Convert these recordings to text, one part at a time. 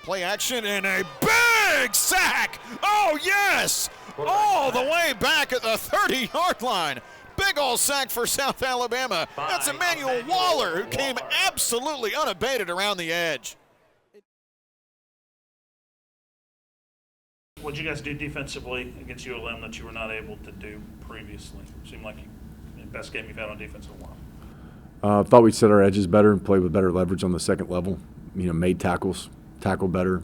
Play action and a big sack. Oh, yes. All the way back at the 30-yard line. Big old sack for South Alabama. That's Emmanuel Waller, who came absolutely unabated around the edge. What did you guys do defensively against ULM that you were not able to do previously? It seemed like the best game you've had on defense in a while. Thought we set our edges better and played with better leverage on the second level. Made tackles, tackled better.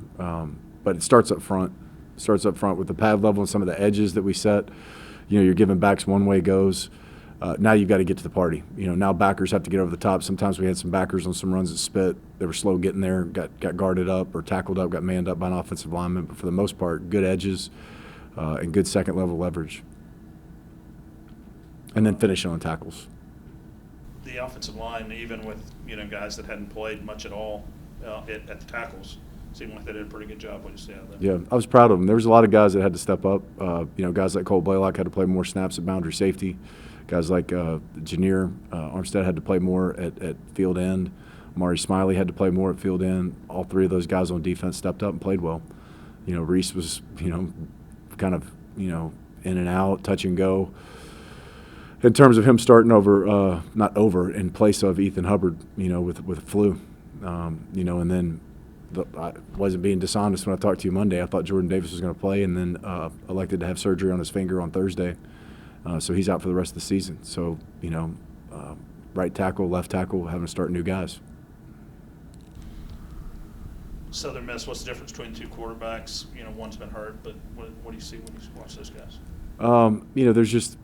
But it starts up front. Starts up front with the pad level and some of the edges that we set. You're giving backs one way goes. Now you've got to get to the party. Now backers have to get over the top. Sometimes we had some backers on some runs that spit. They were slow getting there, got guarded up or tackled up, got manned up by an offensive lineman. But for the most part, good edges and good second level leverage. And then finishing on tackles. The offensive line, even with guys that hadn't played much at all at the tackles, seemed like they did a pretty good job. What you see out of them? Yeah, I was proud of them. There was a lot of guys that had to step up. Guys like Cole Blaylock had to play more snaps at boundary safety. Guys like Janier Armstead had to play more at field end. Amari Smiley had to play more at field end. All three of those guys on defense stepped up and played well. Reese was, kind of, in and out, touch and go. In terms of him starting over, not over, in place of Ethan Hubbard, with flu. And then I wasn't being dishonest when I talked to you Monday. I thought Jordan Davis was going to play, and then elected to have surgery on his finger on Thursday. So he's out for the rest of the season. So, right tackle, left tackle, having to start new guys. Southern Miss, what's the difference between two quarterbacks? One's been hurt, but what do you see when you watch those guys? There's just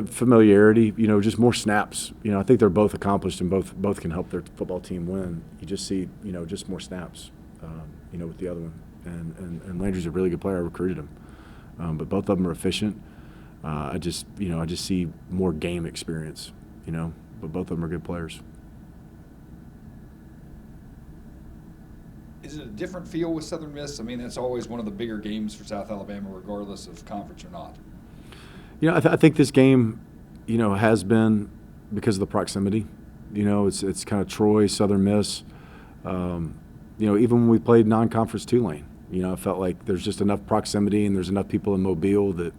familiarity, just more snaps. I think they're both accomplished and both can help their football team win. You just see, just more snaps, with the other one. And Landry's a really good player. I recruited him. But both of them are efficient. I just see more game experience, but both of them are good players. Is it a different feel with Southern Miss? I mean, it's always one of the bigger games for South Alabama, regardless of conference or not. I think this game, has been because of the proximity. It's kind of Troy, Southern Miss. Even when we played non-conference Tulane, I felt like there's just enough proximity and there's enough people in Mobile that,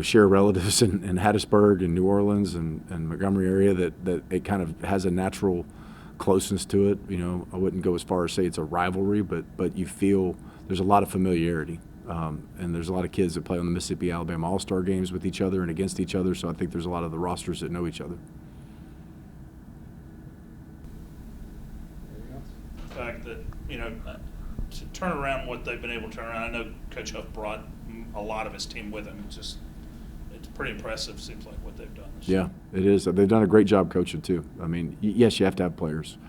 share relatives in Hattiesburg and New Orleans and Montgomery area that it kind of has a natural closeness to it. I wouldn't go as far as say it's a rivalry, but you feel there's a lot of familiarity. And there's a lot of kids that play on the Mississippi-Alabama All-Star games with each other and against each other, so I think there's a lot of the rosters that know each other. The fact that, to turn around what they've been able to turn around, I know Coach Huff brought a lot of his team with him. It's pretty impressive, seems like, what they've done this year. Yeah, it is. They've done a great job coaching, too. I mean, yes, you have to have players.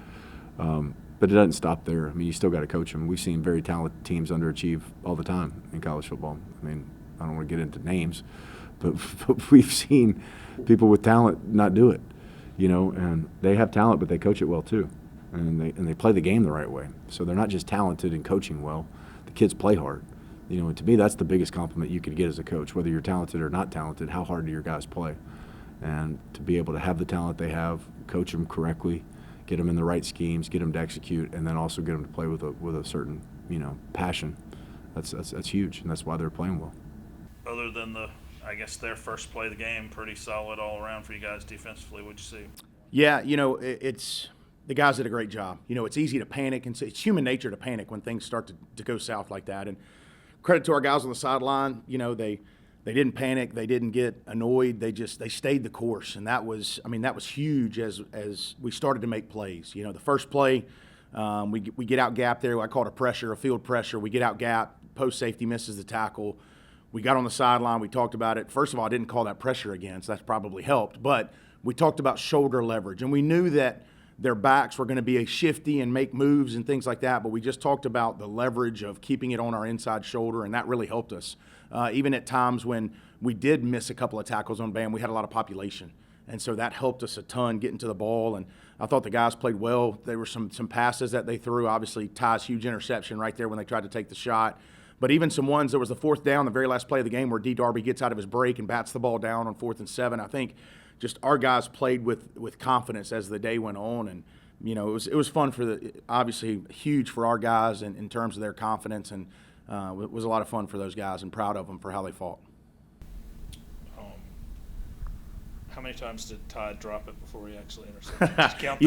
But it doesn't stop there. I mean, you still got to coach them. We've seen very talented teams underachieve all the time in college football. I mean, I don't want to get into names, but we've seen people with talent not do it, and they have talent, but they coach it well too, and they play the game the right way. So they're not just talented and coaching well. The kids play hard. And to me, that's the biggest compliment you could get as a coach, whether you're talented or not talented. How hard do your guys play? And to be able to have the talent they have, coach them correctly, get them in the right schemes, get them to execute, and then also get them to play with a certain, passion. That's huge, and that's why they're playing well. Other than their first play of the game, pretty solid all around for you guys defensively. What'd you see? Yeah, it's the guys did a great job. It's easy to panic, and it's human nature to panic when things start to go south like that. And credit to our guys on the sideline. They didn't panic. They didn't get annoyed. They stayed the course, and that was huge as we started to make plays. The first play, we get out gap there. I call it a field pressure. We get out gap. Post safety misses the tackle. We got on the sideline. We talked about it. First of all, I didn't call that pressure again, so that's probably helped. But we talked about shoulder leverage, and we knew that their backs were going to be a shifty and make moves and things like that, but we just talked about the leverage of keeping it on our inside shoulder, and that really helped us. Even at times when we did miss a couple of tackles on Bam, we had a lot of population, and so that helped us a ton getting to the ball, and I thought the guys played well. There were some passes that they threw. Obviously, Ty's huge interception right there when they tried to take the shot. But even some ones, there was the fourth down, the very last play of the game, where D. Darby gets out of his break and bats the ball down on 4th and 7. I think just our guys played with confidence as the day went on, and it was fun obviously huge for our guys in terms of their confidence, and it was a lot of fun for those guys, and proud of them for how they fought. How many times did Todd drop it before he actually intercepted?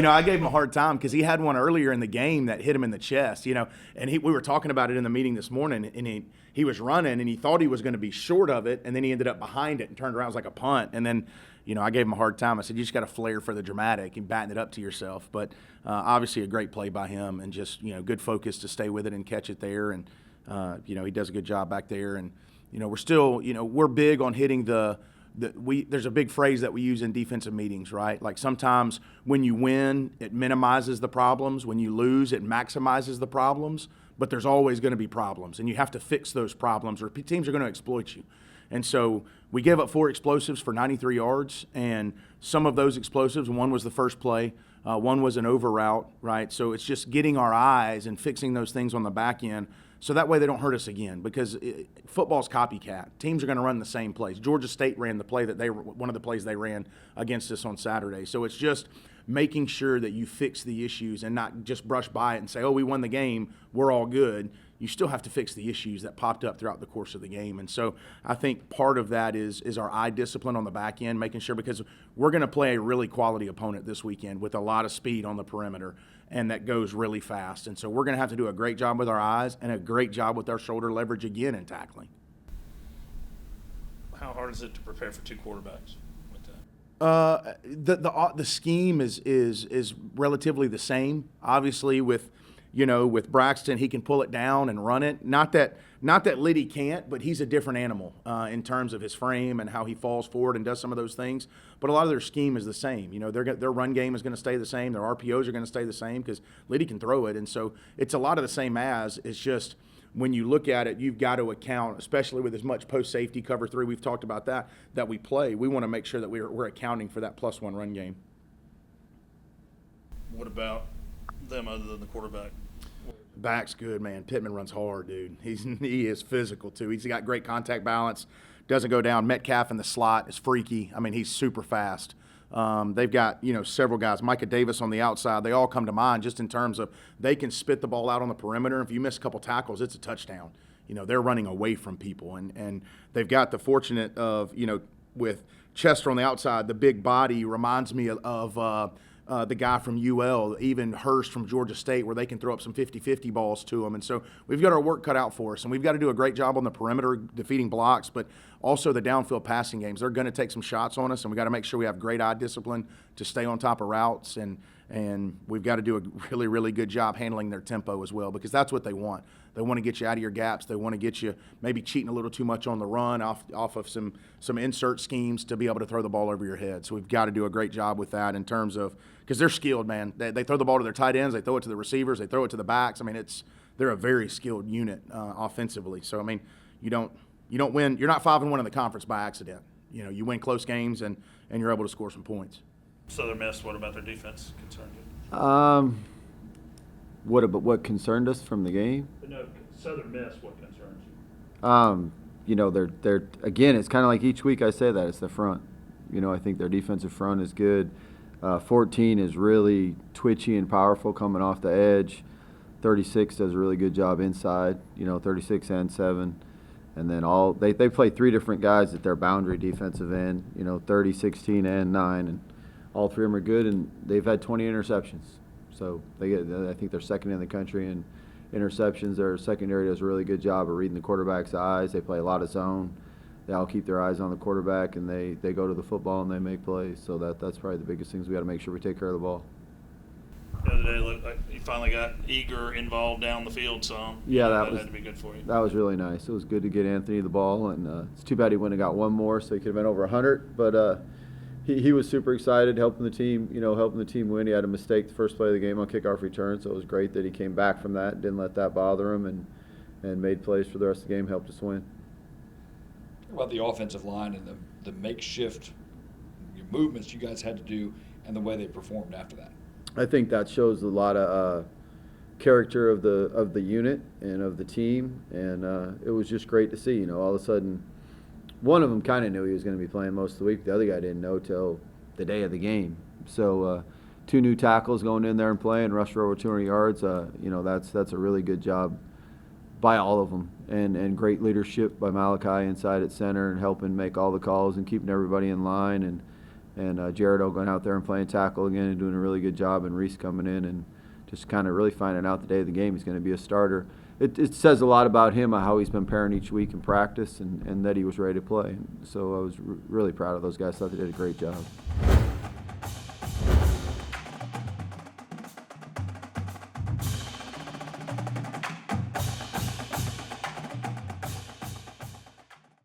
I gave him a hard time because he had one earlier in the game that hit him in the chest, and we were talking about it in the meeting this morning, and he was running, and he thought he was going to be short of it, and then he ended up behind it and turned around. It was like a punt, and then, I gave him a hard time. I said, you just got to flair for the dramatic and batting it up to yourself. But obviously a great play by him, and just, good focus to stay with it and catch it there, and, he does a good job back there. And, we're still, we're big on hitting there's a big phrase that we use in defensive meetings, right? Like sometimes when you win, it minimizes the problems. When you lose, it maximizes the problems. But there's always going to be problems, and you have to fix those problems, or teams are going to exploit you. And so we gave up 4 explosives for 93 yards, and some of those explosives, one was the first play, one was an over route, right? So it's just getting our eyes and fixing those things on the back end, so that way they don't hurt us again, because football's copycat. Teams are going to run the same plays. Georgia State ran the play one of the plays they ran against us on Saturday. So it's just making sure that you fix the issues and not just brush by it and say, oh, we won the game, we're all good. You still have to fix the issues that popped up throughout the course of the game. And so I think part of that is our eye discipline on the back end, making sure, because we're going to play a really quality opponent this weekend with a lot of speed on the perimeter, and that goes really fast. And so we're going to have to do a great job with our eyes and a great job with our shoulder leverage again in tackling. How hard is it to prepare for 2 quarterbacks with that? The scheme is relatively the same. Obviously, with Braxton, he can pull it down and run it. Not that Liddy can't, but he's a different animal in terms of his frame and how he falls forward and does some of those things. But a lot of their scheme is the same. Their run game is going to stay the same. Their RPOs are going to stay the same because Liddy can throw it. And so it's a lot of the same as. It's just when you look at it, you've got to account, especially with as much post-safety, cover 3, we've talked about that we play. We want to make sure that we're accounting for that +1 run game. What about them other than the quarterback? Back's good, man. Pittman runs hard, dude. He is physical, too. He's got great contact balance, doesn't go down. Metcalf in the slot is freaky. I mean, he's super fast. They've got, several guys. Micah Davis on the outside. They all come to mind just in terms of they can spit the ball out on the perimeter. If you miss a couple tackles, it's a touchdown. They're running away from people. And they've got the fortunate of, with Chester on the outside, the big body reminds me of the guy from UL, even Hurst from Georgia State, where they can throw up some 50-50 balls to them. And so we've got our work cut out for us, and we've got to do a great job on the perimeter defeating blocks, but also the downfield passing games. They're going to take some shots on us, and we've got to make sure we have great eye discipline to stay on top of routes, and we've got to do a really, really good job handling their tempo as well, because that's what they want. They want to get you out of your gaps. They want to get you maybe cheating a little too much on the run off of some insert schemes to be able to throw the ball over your head. So we've got to do a great job with that in terms of, because they're skilled, man. They throw the ball to their tight ends. They throw it to the receivers. They throw it to the backs. I mean, they're a very skilled unit offensively. So, I mean, you don't win. You're not 5-1 in the conference by accident. You win close games and you're able to score some points. Southern Miss, what about their defense concerned you? What concerned us from the game? No, Southern Miss, what concerns you? They're again, it's kind of like each week I say that, it's the front. I think their defensive front is good. 14 is really twitchy and powerful coming off the edge. 36 does a really good job inside, 36 and 7. And then they play 3 different guys at their boundary defensive end, 30, 16, and 9. And all 3 of them are good, and they've had 20 interceptions. So I think they're second in the country in interceptions. Their secondary does a really good job of reading the quarterback's eyes. They play a lot of zone. They all keep their eyes on the quarterback, and they go to the football and they make plays. So that's probably the biggest things we got to make sure we take care of the ball. The other day, looked like you finally got Eager involved down the field some. Yeah, that had to be good for you. That was really nice. It was good to get Anthony the ball, and it's too bad he wouldn't have got one more, so he could have been over 100. But he was super excited, helping the team win. He had a mistake the first play of the game on kickoff return, so it was great that he came back from that, didn't let that bother him, and made plays for the rest of the game, helped us win. What about the offensive line and the makeshift movements you guys had to do and the way they performed after that? I think that shows a lot of character of the unit and of the team, and it was just great to see. All of a sudden, one of them kind of knew he was going to be playing most of the week. The other guy didn't know till the day of the game. So 2 new tackles going in there and playing, rushed for over 200 yards. You know, that's a really good job by all of them, and great leadership by Malachi inside at center and helping make all the calls and keeping everybody in line, and Jared going out there and playing tackle again and doing a really good job, and Reese coming in and just kind of really finding out the day of the game he's going to be a starter. It says a lot about him, how he's been preparing each week in practice, and that he was ready to play. And so I was really proud of those guys. Thought they did a great job.